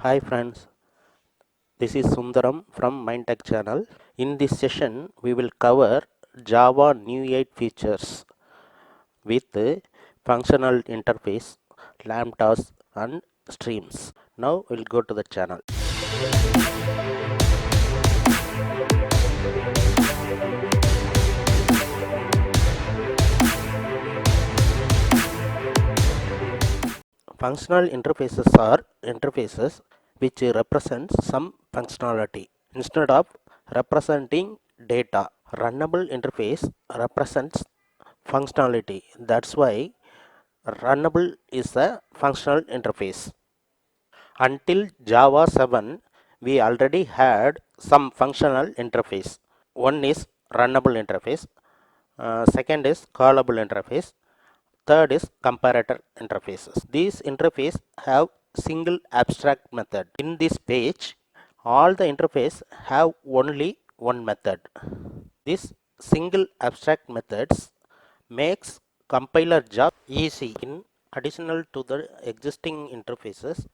Hi friends, this is Sundaram from Mindtech channel. In this session, we will cover Java New 8 features with functional interface, lambdas and streams. Now we'll go to the channel. Functional interfaces are interfaces which represent some functionality instead of representing data. Runnable interface represents functionality. That's why runnable is a functional interface. Until Java 7, we already had some functional interface. One is runnable interface, second is callable interface, third is comparator interfaces. These interfaces have single abstract method. In this page, all the interface have only one method. This single abstract methods makes compiler job easy. In additional to the existing interfaces,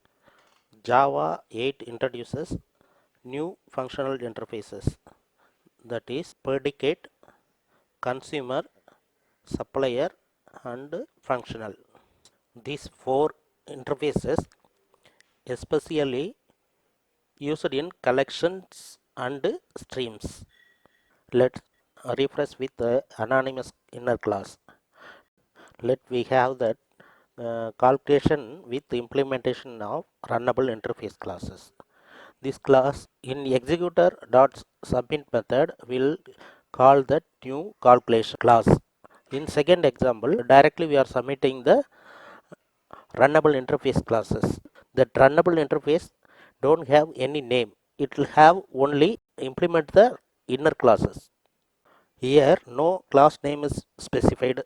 Java 8 introduces new functional interfaces, that is predicate, consumer, supplier and functional. These four interfaces especially used in collections and streams. Let's refresh with the anonymous inner class. Let we have that calculation with the implementation of runnable interface classes. This class in executor dot submit method will call the new calculation class. In second example, directly we are submitting the runnable interface classes. That runnable interface don't have any name. It will have only implement the inner classes. Here no class name is specified,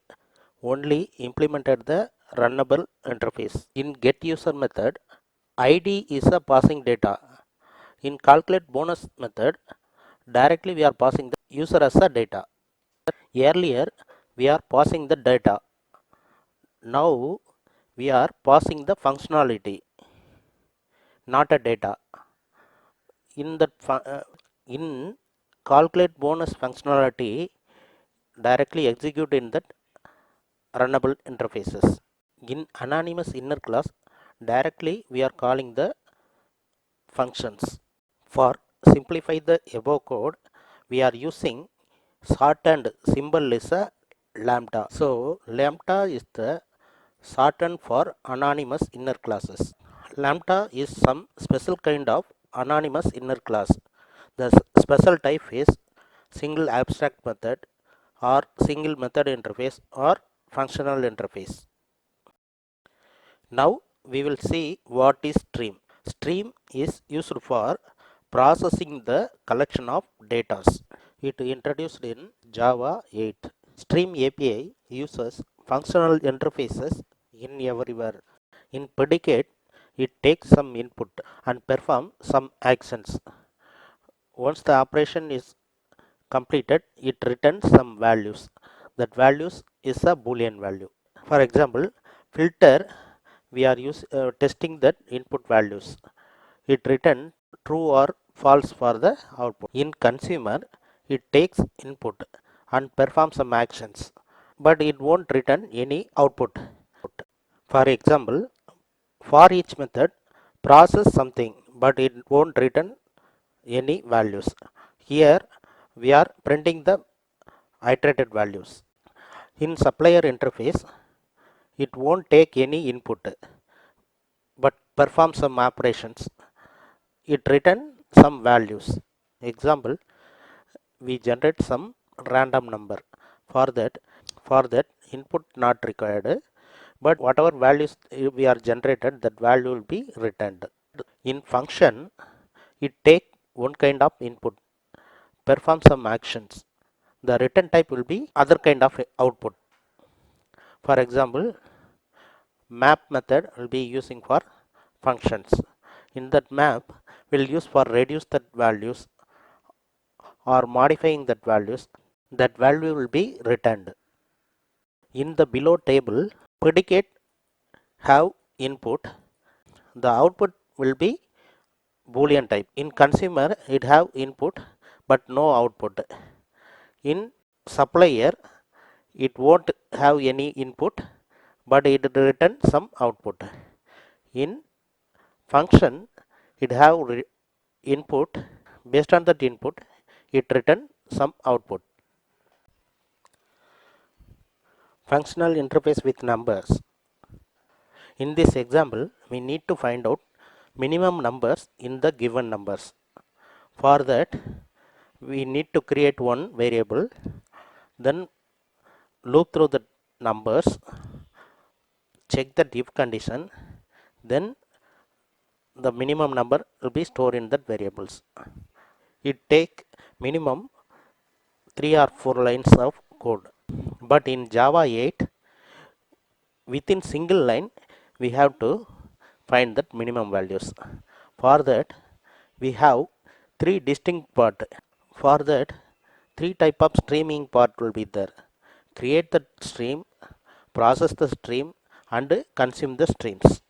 only implemented the runnable interface. In get user method, ID is a passing data. In calculate bonus method, directly we are passing the user as a data. Earlier we are passing the data. Now we are passing the functionality, not a data. In that in calculate bonus functionality directly execute in that runnable interfaces. In anonymous inner class, directly we are calling the functions. For simplify the above code, we are using shortened symbol is a lambda. So lambda is the shortened for anonymous inner classes. Lambda is some special kind of anonymous inner class. The special type is single abstract method or single method interface or functional interface. Now we will see what is stream. Stream is used for processing the collection of data. It introduced in Java 8. Stream API uses functional interfaces in everywhere. In predicate, it takes some input and perform some actions. Once the operation is completed, it returns some values. That values is a boolean value. For example, filter, we are testing that input values. It returns true or false for the output. In consumer, it takes input and performs some actions, but it won't return any output. For example, for each method process something, but it won't return any values. Here we are printing the iterated values. In supplier interface, it won't take any input but perform some operations. It return some values. Example, we generate some random number. For that input not required, but whatever values we are generated, that value will be returned. In function, it take one kind of input, perform some actions. The return type will be other kind of output. For example, map method will be using for functions. In that map, we'll use for reduce that values or modifying that values. That value will be returned. In the below table, predicate have input. The output will be boolean type. In consumer it have input but no output. In supplier it won't have any input but it return some output. In function it have input, based on that input it return some output. Functional interface with numbers. In this example we need to find out minimum numbers in the given numbers. For that we need to create one variable, then loop through the numbers, check the if condition, then the minimum number will be stored in that variables. It take minimum 3 or 4 lines of code, but in Java 8 within single line we have to find that minimum values. For that we have three distinct part. For that three type of streaming part will be there: create the stream, process the stream, and consume the streams.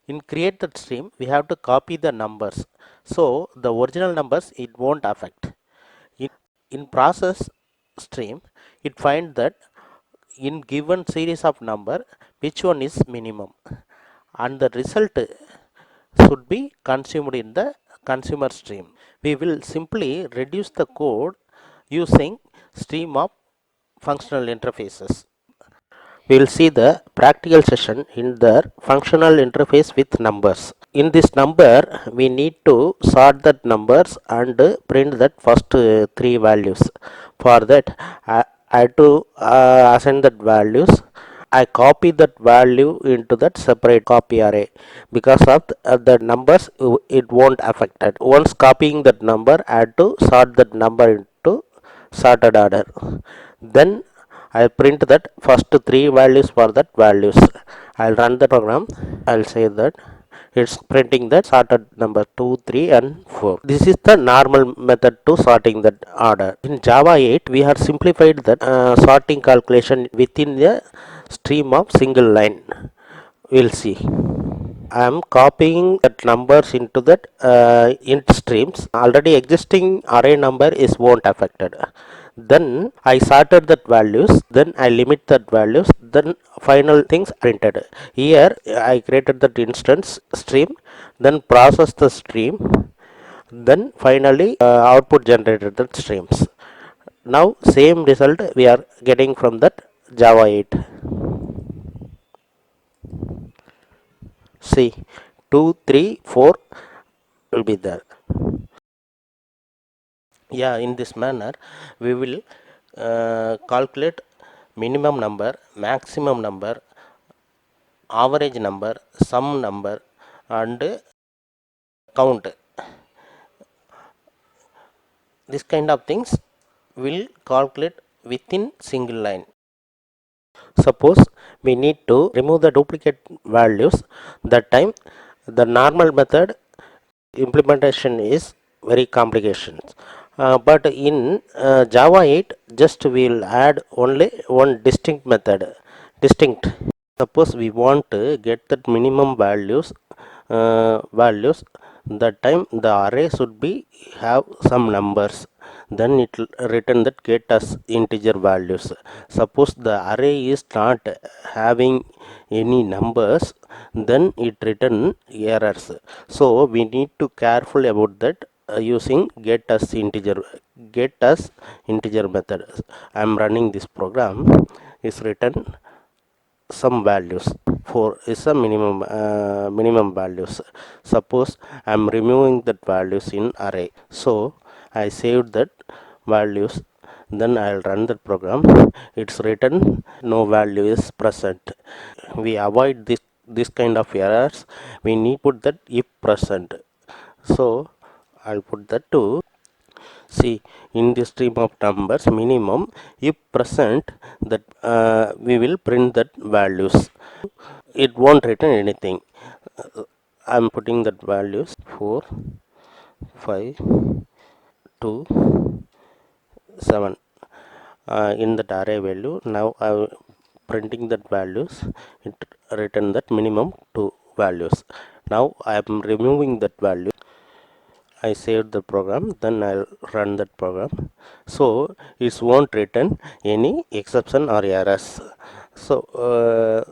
In create that stream we have to copy the numbers, so the original numbers it won't affect. In process stream it find that in given series of number which one is minimum, and the result should be consumed in the consumer stream. We will simply reduce the code using stream of functional interfaces. We will see the practical session in the functional interface with numbers. In this number we need to sort that numbers and print that first three values. For that I have to assign that values. I copy that value into that separate copy array. Because of the numbers it won't affect it. Once copying that number I have to sort that number into sorted order. Then I print that first three values for that values. I'll run the program. I'll say that it's printing that sorted number 2, 3 and 4. This is the normal method to sorting that order. In Java 8 we have simplified that sorting calculation within the stream of single line. We'll see. I am copying that numbers into that int streams. Already existing array number is won't affected. Then I sorted that values, then I limit that values, then final things printed. Here I created that instance stream, then process the stream, then finally output generated that streams. Now same result we are getting from that Java 8. See, 2, 3, 4 will be there. Yeah, in this manner we will calculate minimum number, maximum number, average number, sum number and count. This kind of things will calculate within single line. Suppose we need to remove the duplicate values, that time the normal method implementation is very complicated. But in Java 8 just we will add only one distinct method. Suppose we want to get that minimum values, that time the array should be have some numbers, then it will return that get us integer values. Suppose the array is not having any numbers, then it return errors. So we need to careful about that using get us integer method. I am running this program. Is written some values. 4 is a minimum values. Suppose I am removing that values in array, so I saved that values, then I'll run the program. It's written no value is present. We avoid this kind of errors. We need put that if present, so I'll put that to see in the stream of numbers minimum if present, that we will print that values. It won't return anything. I'm putting that values 4, 5, 2, 7 in that array value. Now I'm printing that values. It return that minimum 2 values. Now I am removing that value. I saved the program, then I'll run that program. So it won't return any exception or errors. So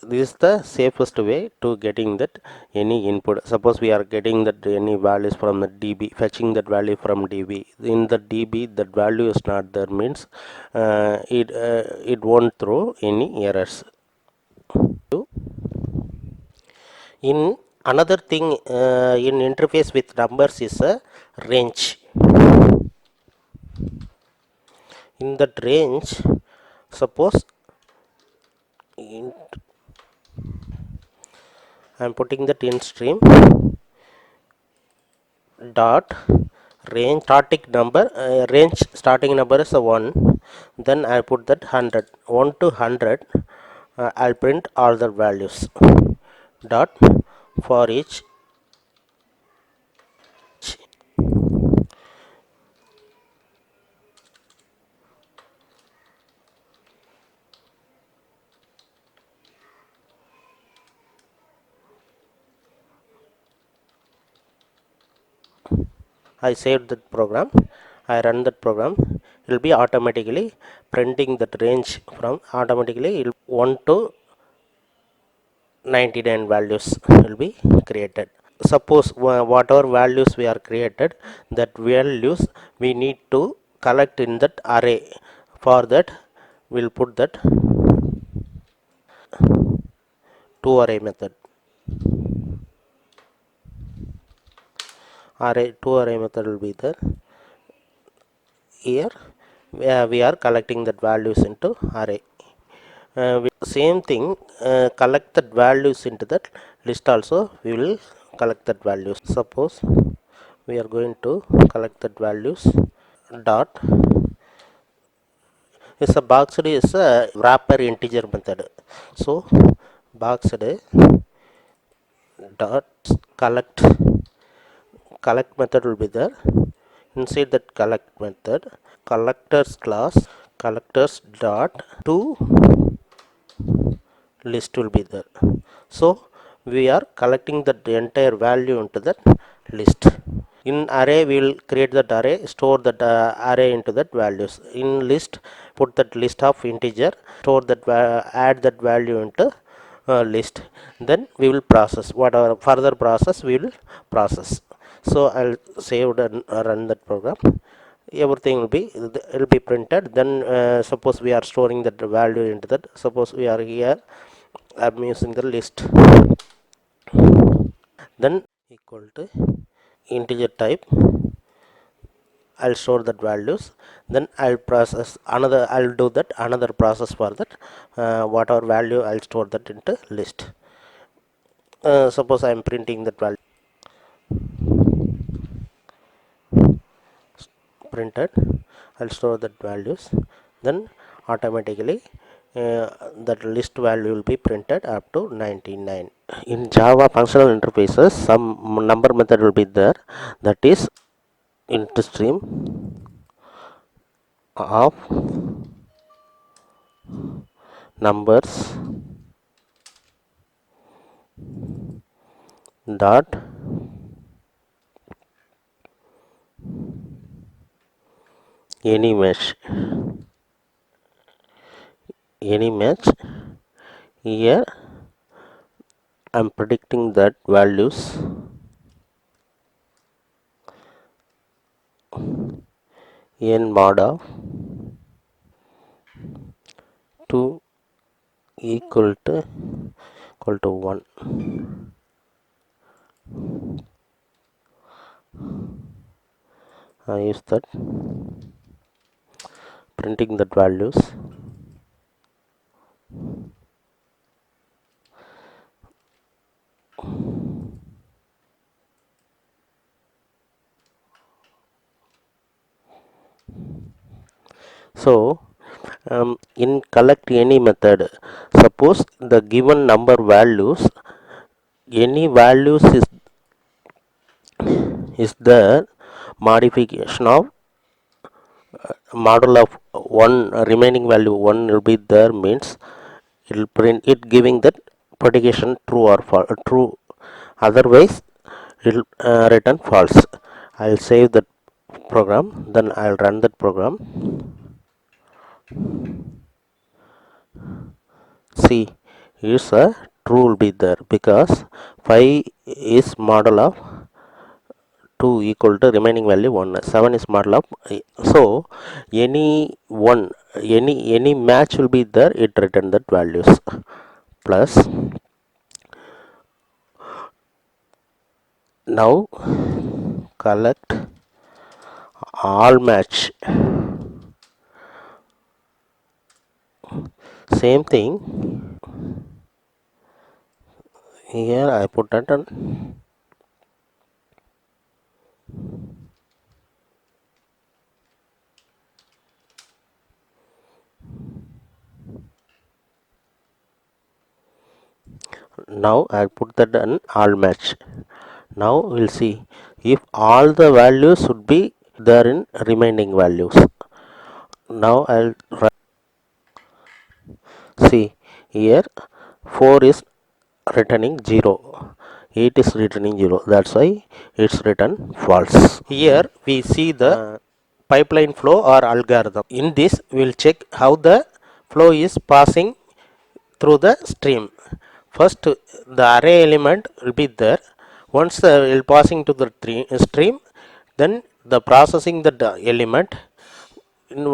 this is the safest way to getting that any input. Suppose we are getting that any values from the DB, fetching that value from DB. In the DB, that value is not there means it won't throw any errors. In another thing in interface with numbers is a range. In that range, suppose I am putting that in stream dot range starting number is a 1, then I put that 100, 1 to 100. I'll print all the values dot for each. I saved that program, I run that program, it will be automatically printing that range from automatically 1 to 99 values will be created. Suppose whatever values we are created, that values we need to collect in that array. For that we'll put that to array method. Array will be there. Here we are collecting that values into array. Same thing, collect that values into that list also. We will collect that values. Suppose we are going to collect that values dot is a boxed is a wrapper integer method. So boxed dot collect method will be there. Inside that collect method, collectors class collectors dot to list will be there. So we are collecting the entire value into that list. In array we will create that array, store that array into that values. In list, put that list of integer, store that add that value into list. Then we will process whatever further process we will process. So I'll save and run that program. Everything will be printed. Then suppose we are storing that value into that. Suppose we are here, I'm using the list, then equal to integer type, I'll store that values. Then I'll process another, I'll do that another process for that whatever value I'll store that into list. Suppose I'm printing that value printed, I'll store that values. Then automatically that list value will be printed up to 99. In Java functional interfaces, some number method will be there, that is int stream of numbers dot any match here. I'm predicting that values n mod of 2 equal to 1. I use that printing that values. So in collect any method, suppose the given number values, any values is the modification of model of one, remaining value 1 will be there means it will print it giving that predication true or false, true, otherwise it will return false. I'll save that program, then I'll run that program. See, here's a true will be there because 5 is model of 2 equal to remaining value 1, 7 is model of, so any one, any match will be there, it return that values. Plus now collect all match, same thing here I put that on. Now I put that on all match. Now we'll see if all the values should be there in remaining values. Now I'll see here 4 is returning 0, 8 is returning 0, that's why it's written false. Here we see the pipeline flow or algorithm. In this we'll check how the flow is passing through the stream. First the array element will be there. Once the will passing to the stream, then the processing the element,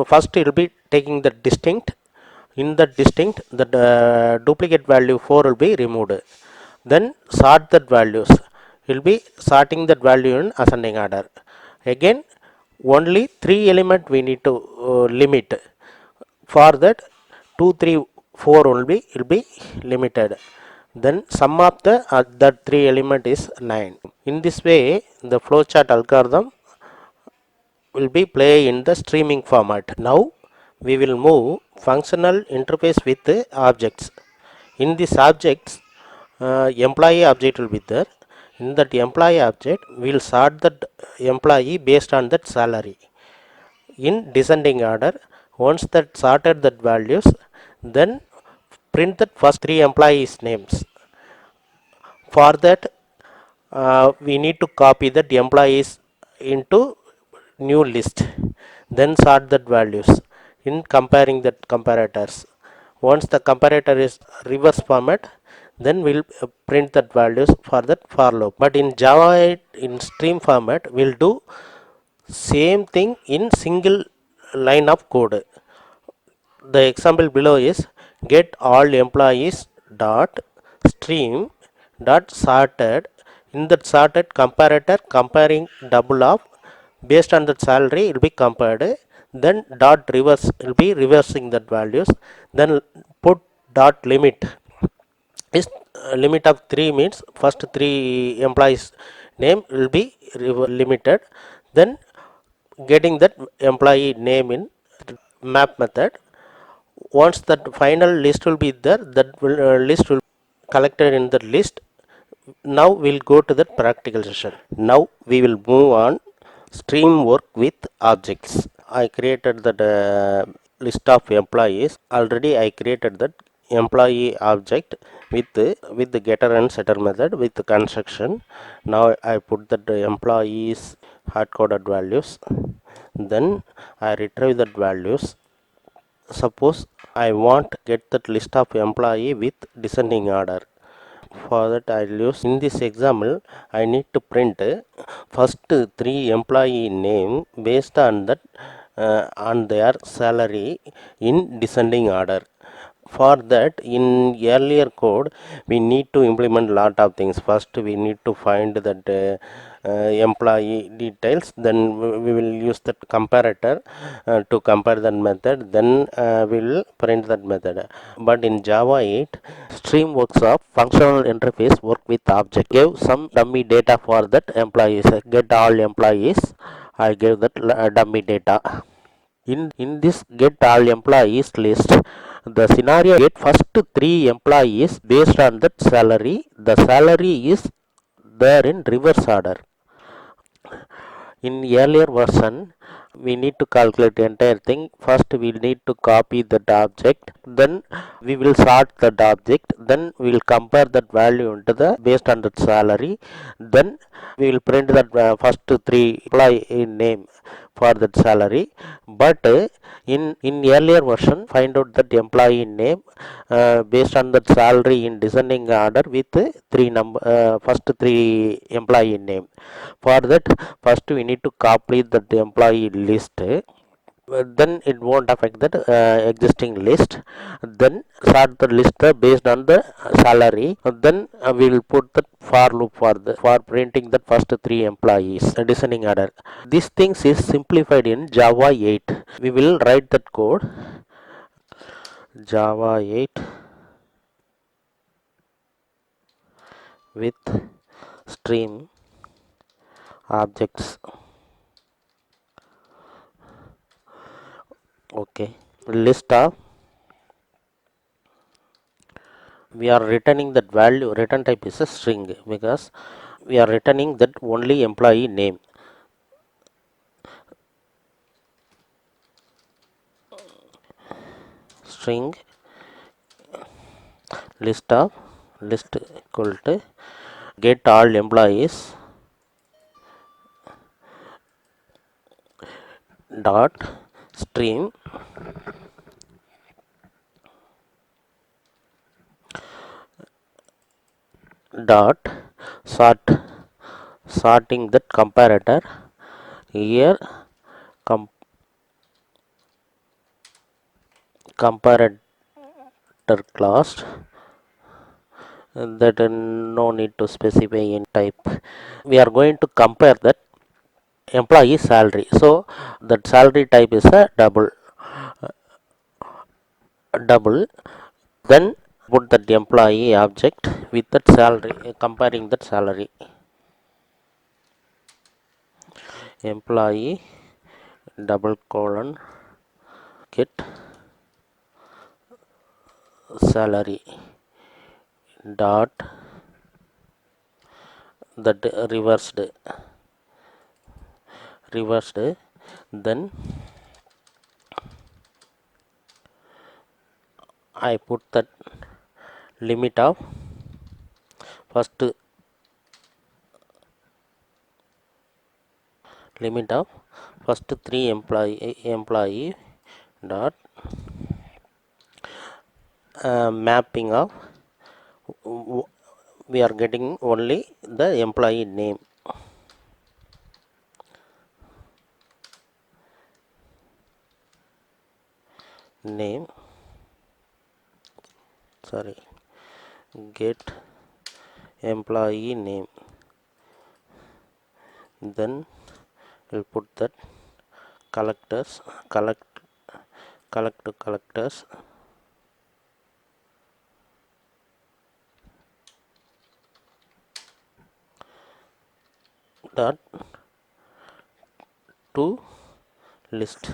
first it will be taking the distinct. In the distinct, the duplicate value 4 will be removed. Then sort that values, will be sorting that value in ascending order. Again only 3 element we need to limit. For that 2 3 4 will be limited. Then sum of the that 3 element is 9. In this way the flowchart algorithm will be play in the streaming format. Now we will move functional interface with the objects. In this objects, employee object will be there. In that employee object we will sort that employee based on that salary in descending order. Once that sorted that values, then print that first 3 employees names. For that we need to copy that employees into new list, then sort that values in comparing that comparators. Once the comparator is reverse format, then we'll print that values for that for loop. But in Java 8 in stream format we'll do same thing in single line of code. The example below is get all employees dot stream dot sorted. In that sorted comparator comparing double of based on that salary will be compared. Then dot reverse will be reversing that values. Then put dot limit is limit of 3 means first 3 employees name will be limited. Then getting that employee name in map method. Once that final list will be there, that will, list will collected in the list. Now we'll go to the practical session. Now we will move on stream work with objects. I created that list of employees. Already I created that employee object with the getter and setter method with the construction. Now I put that employees hard coded values. Then I retrieve that values. Suppose I want get that list of employee with descending order. For that I'll use in this example I need to print first 3 employee name based on that on their salary in descending order. For that in earlier code we need to implement lot of things. First we need to find that employee details, then we will use that comparator to compare that method, then we will print that method. But in Java 8 stream works of functional interface work with object. Give some dummy data for that employees. Get all employees, I gave that dummy data. In this get all employees list, the scenario get first 3 employees based on that salary. The salary is there in reverse order. In earlier version we need to calculate the entire thing. First we need to copy that object, then we will sort that object, then we will compare that value into the based on that salary, then we will print that first three employee name for that salary. But in earlier version find out that employee name based on that salary in descending order with first three employee name. For that, first we need to copy that employee list, then it won't affect that existing list. Then sort the list based on the salary. Then we will put the for loop for printing the first three employees descending order. These things is simplified in Java 8. We will write that code. Java 8 with stream objects. Okay, list of, we are returning that value, return type is a string because we are returning that only employee name. String list of, list equal to get all employees dot stream dot sorting that comparator. Here comparator class, that no need to specify in type. We are going to compare that employee salary, so that salary type is a double. Then put that employee object with that salary, comparing that salary. Employee double colon get salary dot that reversed. Then I put that limit of first three employee dot mapping of, we are getting only the employee name. Get employee name, then we'll put that collectors dot to list.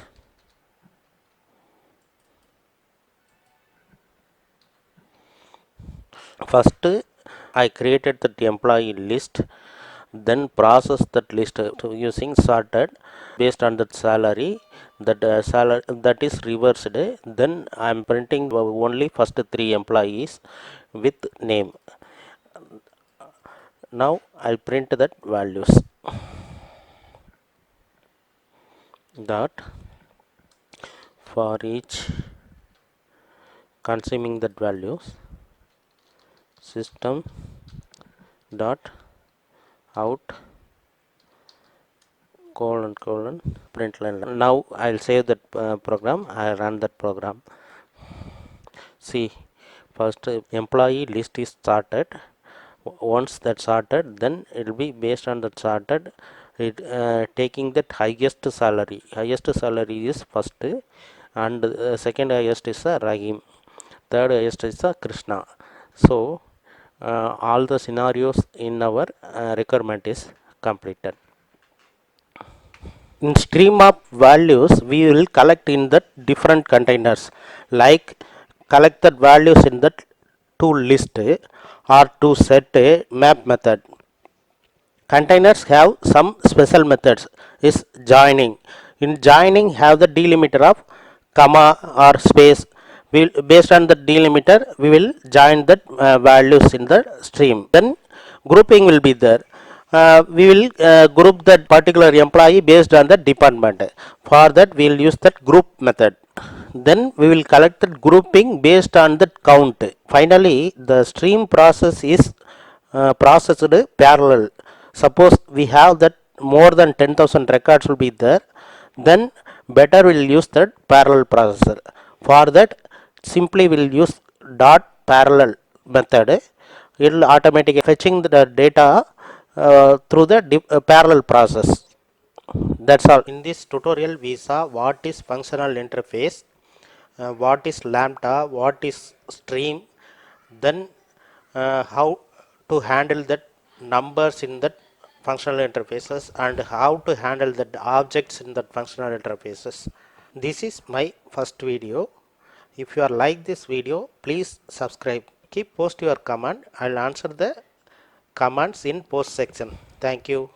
First I created that employee list, then process that list using sorted based on that salary, that salary that is reversed. Then I am printing only first three employees with name. Now I'll print that values dot for each consuming that values system dot out colon print line. Now I'll save that program. I run that program. See, first employee list is sorted. Once that sorted, then it will be based on that sorted, it taking that highest salary. Highest salary is first, and second highest is Rahim, third highest is Krishna. So all the scenarios in our requirement is completed. In stream of values, we will collect in the different containers, like collect the values in the to list or to set a map method. Containers have some special methods is joining. In joining, have the delimiter of comma or space. Based on the delimiter, we will join the values in the stream. Then grouping will be there. We will group that particular employee based on the department. For that, we will use that group method. Then we will collect the grouping based on the count. Finally, the stream process is processed parallel. Suppose we have that more than 10,000 records will be there, then better will use that parallel processor. For that, simply will use dot parallel method. It will automatically fetching the data through the parallel process. That's all. In this tutorial we saw what is functional interface, what is lambda, what is stream, then how to handle that numbers in that functional interfaces, and how to handle the objects in that functional interfaces. This is my first video. If you are like this video, please subscribe. Keep post your comment. I'll answer the comments in post section. Thank you.